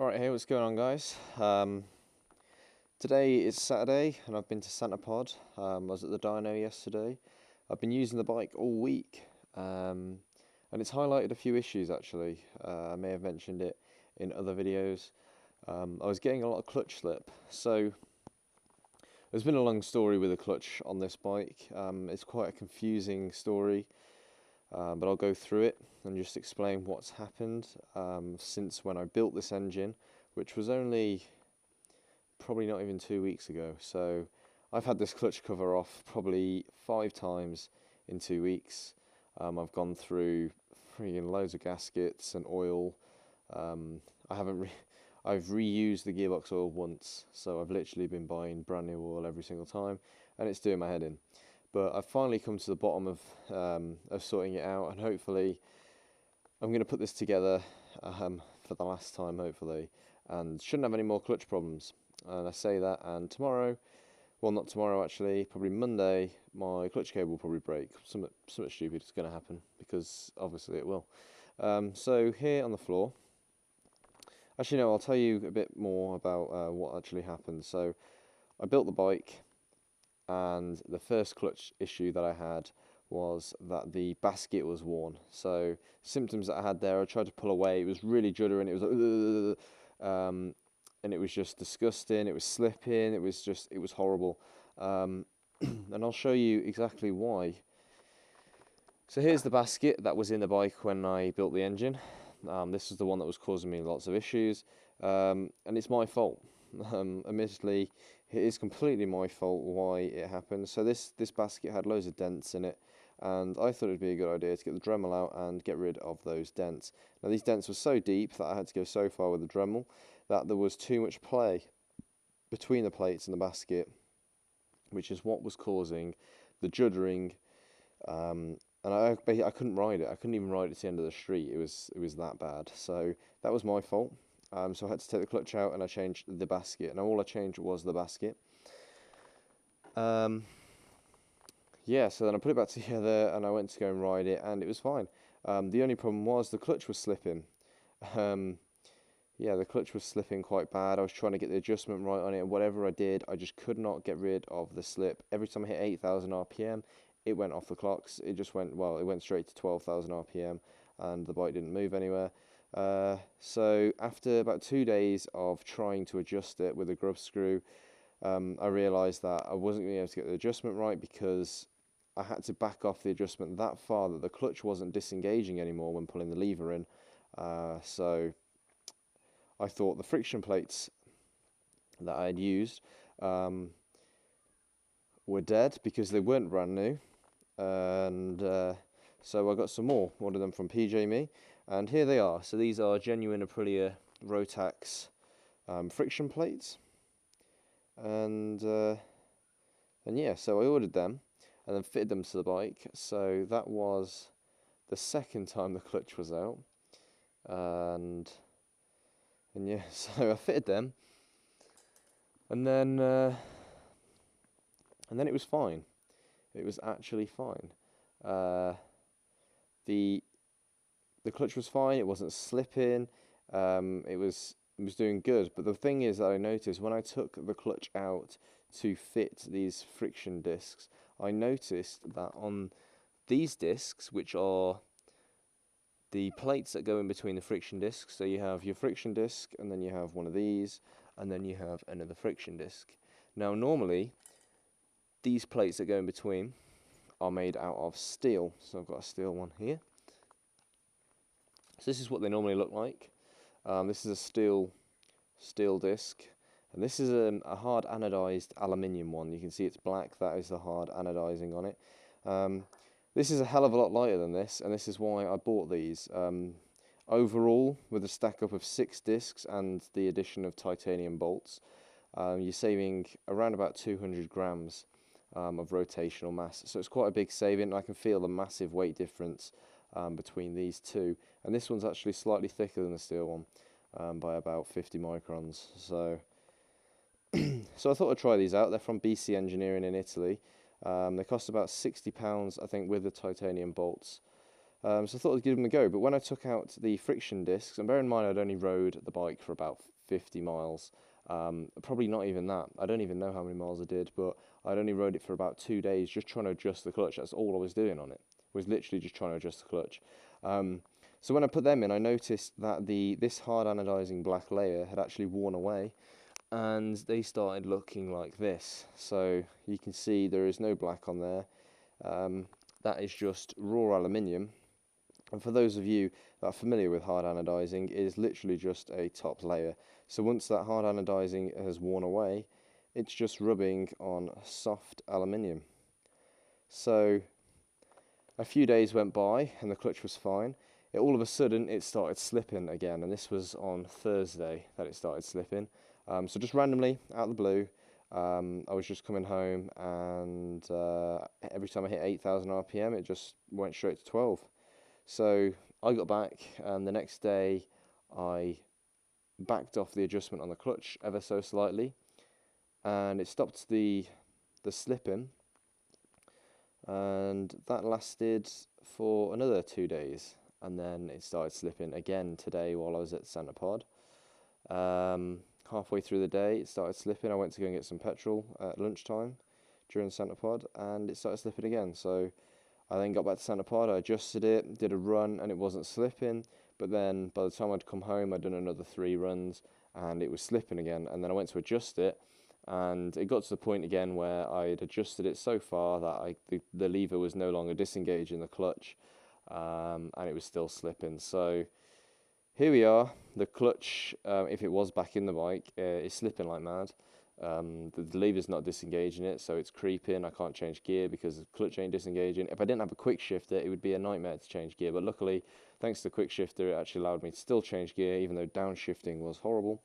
Alright, hey, what's going on, guys? Today is Saturday and I've been to Santa Pod. I was at the dyno yesterday. I've been using the bike all week, and it's highlighted a few issues actually. I may have mentioned it in other videos. I was getting a lot of clutch slip, so there's been a long story with the clutch on this bike. It's quite a confusing story, but I'll go through it and just explain what's happened since when I built this engine, which was only probably not even 2 weeks ago. So I've had this clutch cover off probably 5 times in 2 weeks. I've gone through freaking loads of gaskets and oil. I've reused the gearbox oil once, so I've literally been buying brand new oil every single time, and it's doing my head in. But I've finally come to the bottom of sorting it out, and hopefully I'm going to put this together for the last time, hopefully, and shouldn't have any more clutch problems. And I say that, and tomorrow, well, not tomorrow actually, probably Monday, my clutch cable will probably break. Something stupid is going to happen, because obviously it will. So here on the floor, actually no, I'll tell you a bit more about what actually happened. So I built the bike, and the first clutch issue that I had was that the basket was worn. So symptoms that I had there, I tried to pull away, it was really juddering, it was like, and it was just disgusting, it was slipping, it was horrible. And I'll show you exactly why. So here's the basket that was in the bike when I built the engine. This is the one that was causing me lots of issues, and it's my fault. Admittedly, it is completely my fault why it happened. So this basket had loads of dents in it, and I thought it'd be a good idea to get the Dremel out and get rid of those dents. Now these dents were so deep that I had to go so far with the Dremel that there was too much play between the plates and the basket, which is what was causing the juddering. And I couldn't ride it. I couldn't even ride it to the end of the street. It was that bad. So that was my fault. So I had to take the clutch out and I changed the basket. And all I changed was the basket. Yeah, so then I put it back together and I went to go and ride it, and it was fine. The only problem was the clutch was slipping. Yeah, the clutch was slipping quite bad. I was trying to get the adjustment right on it, and whatever I did, I just could not get rid of the slip. Every time I hit 8,000 RPM, it went off the clocks. It just went, well, it went straight to 12,000 RPM, and the bike didn't move anywhere. So after about 2 days of trying to adjust it with a grub screw, I realised that I wasn't going to be able to get the adjustment right, because I had to back off the adjustment that far that the clutch wasn't disengaging anymore when pulling the lever in. So I thought the friction plates that I had used were dead because they weren't brand new, and so I got some more, ordered them from PJ Me, and here they are. So these are genuine Aprilia Rotax friction plates, and yeah, so I ordered them and then fitted them to the bike. So that was the second time the clutch was out, and yeah, so I fitted them, and then it was fine. It was actually fine. The clutch was fine. It wasn't slipping. It was doing good. But the thing is that I noticed when I took the clutch out to fit these friction discs, I noticed that on these discs, which are the plates that go in between the friction discs, so you have your friction disc, and then you have one of these, and then you have another friction disc. Now normally these plates that go in between are made out of steel, so I've got a steel one here. So this is what they normally look like. This is a steel disc, and this is a hard anodized aluminium one. You can see it's black. That is the hard anodizing on it. This is a hell of a lot lighter than this, and this is why I bought these. Overall, with a stack up of 6 discs and the addition of titanium bolts, you're saving around about 200 grams of rotational mass. So it's quite a big saving. I can feel the massive weight difference between these two. And this one's actually slightly thicker than the steel one by about 50 microns. So, so I thought I'd try these out. They're from BC Engineering in Italy. They cost about £60, I think, with the titanium bolts. So I thought I'd give them a go. But when I took out the friction discs, and bear in mind I'd only rode the bike for about 50 miles, probably not even that. I don't even know how many miles I did, but I'd only rode it for about 2 days, just trying to adjust the clutch. That's all I was doing on it, was literally just trying to adjust the clutch. So when I put them in, I noticed that this hard anodizing black layer had actually worn away, and they started looking like this. So you can see there is no black on there. That is just raw aluminium. And for those of you that are familiar with hard anodizing, it is literally just a top layer. So once that hard anodizing has worn away, it's just rubbing on soft aluminium. So a few days went by and the clutch was fine. All of a sudden it started slipping again, and this was on Thursday that it started slipping. So just randomly, out of the blue, I was just coming home, and every time I hit 8,000 RPM, it just went straight to 12. So I got back, and the next day I backed off the adjustment on the clutch ever so slightly, and it stopped the slipping, and that lasted for another 2 days, and then it started slipping again today while I was at Centre Pod. Halfway through the day it started slipping. I went to go and get some petrol at lunchtime during Centre Pod, and it started slipping again. So I then got back to Centre Pod, I adjusted it, did a run, and it wasn't slipping. But then by the time I'd come home, I'd done another 3 runs, and it was slipping again. And then I went to adjust it, and it got to the point again where I'd adjusted it so far that the lever was no longer disengaging the clutch, and it was still slipping. So here we are. The clutch, if it was back in the bike, is slipping like mad. The lever's not disengaging it, so it's creeping. I can't change gear because the clutch ain't disengaging. If I didn't have a quick shifter, it would be a nightmare to change gear. But luckily, thanks to the quick shifter, it actually allowed me to still change gear, even though downshifting was horrible.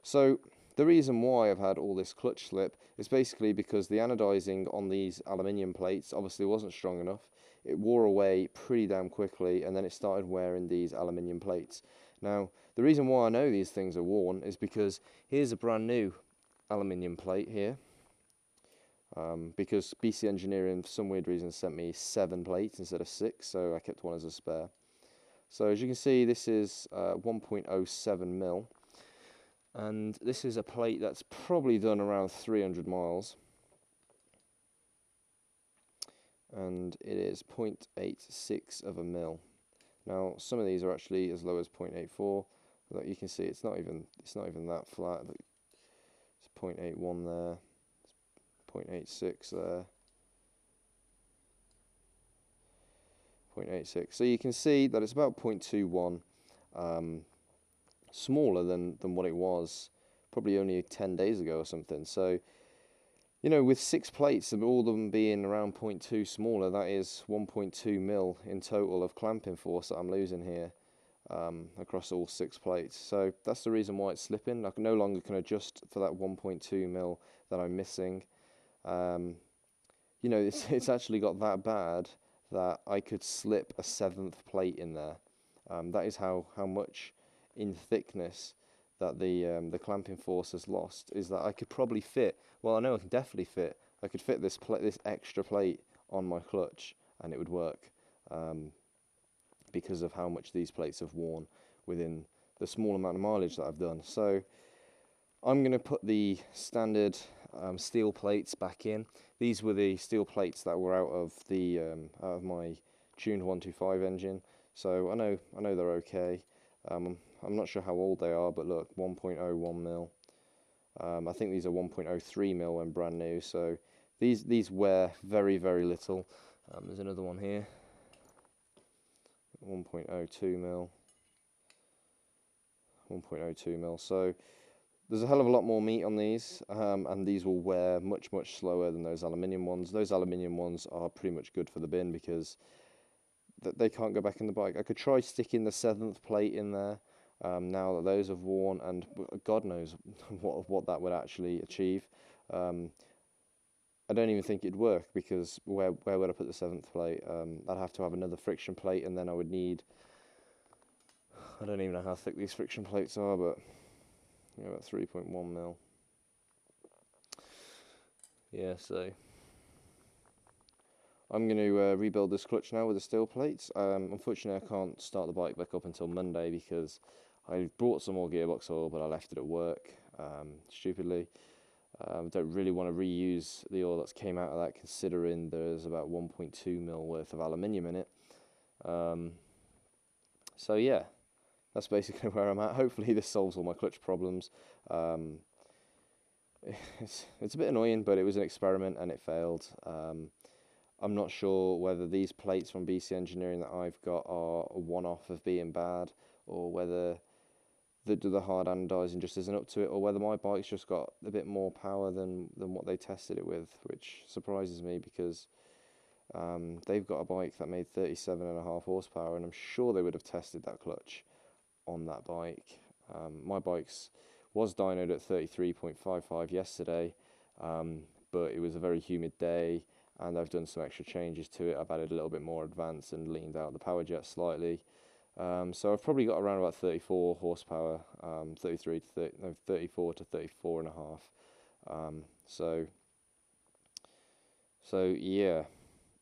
So the reason why I've had all this clutch slip is basically because the anodizing on these aluminium plates obviously wasn't strong enough. It wore away pretty damn quickly, and then it started wearing these aluminium plates. Now, the reason why I know these things are worn is because here's a brand new aluminium plate here, because BC Engineering for some weird reason sent me 7 plates instead of 6, so I kept one as a spare. So as you can see, this is 1.07 mil, and this is a plate that's probably done around 300 miles, and it is 0.86 of a mil. Now some of these are actually as low as 0.84, but you can see it's not even that flat. It's 0.81 there, it's 0.86 there, 0.86. So you can see that it's about 0.21 smaller than what it was probably only 10 days ago or something. So, you know, with 6 plates, all of them being around 0.2 smaller, that is 1.2 mil in total of clamping force that I'm losing here across all 6 plates. So that's the reason why it's slipping. I no longer can adjust for that 1.2 mil that I'm missing. You know, it's actually got that bad that I could slip a 7th plate in there. That is how much in thickness that the clamping force has lost, is that I could probably fit, well, I know I can definitely fit, I could fit this extra plate on my clutch and it would work, because of how much these plates have worn within the small amount of mileage that I've done. So I'm going to put the standard steel plates back in. These were the steel plates that were out of my tuned 125 engine, so I know they're okay. I'm not sure how old they are, but look, 1.01 mil. I think these are 1.03 mil when brand new, so these wear very, very little. There's another one here, 1.02 mil, 1.02 mil. So there's a hell of a lot more meat on these, and these will wear much, much slower than those aluminium ones. Those aluminium ones are pretty much good for the bin because they can't go back in the bike. I could try sticking the 7th plate in there, now that those have worn, and God knows what that would actually achieve. I don't even think it'd work, because where would I put the 7th plate? I'd have to have another friction plate, and then I would need, I don't even know how thick these friction plates are, but yeah, about 3.1 mil. Yeah, so I'm going to rebuild this clutch now with the steel plates. Unfortunately, I can't start the bike back up until Monday because I brought some more gearbox oil, but I left it at work, stupidly. Don't really want to reuse the oil that's came out of that, considering there's about 1.2 mil worth of aluminium in it. So yeah, that's basically where I'm at. Hopefully this solves all my clutch problems. It's a bit annoying, but it was an experiment and it failed. I'm not sure whether these plates from BC Engineering that I've got are a one-off of being bad, or whether the hard anodizing just isn't up to it, or whether my bike's just got a bit more power than what they tested it with, which surprises me because they've got a bike that made 37.5 horsepower, and I'm sure they would have tested that clutch on that bike. My bike's was dynoed at 33.55 yesterday, but it was a very humid day, and I've done some extra changes to it. I've added a little bit more advance and leaned out the power jet slightly. So I've probably got around about 34 horsepower, 33 to 30, no, 34 to 34 and a half. So yeah,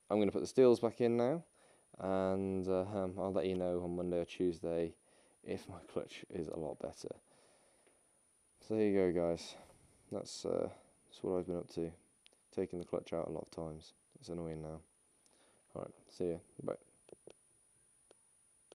I'm going to put the steels back in now, and I'll let you know on Monday or Tuesday if my clutch is a lot better. So there you go, guys. That's what I've been up to. Taking the clutch out a lot of times. It's annoying now. Alright, see ya. Bye.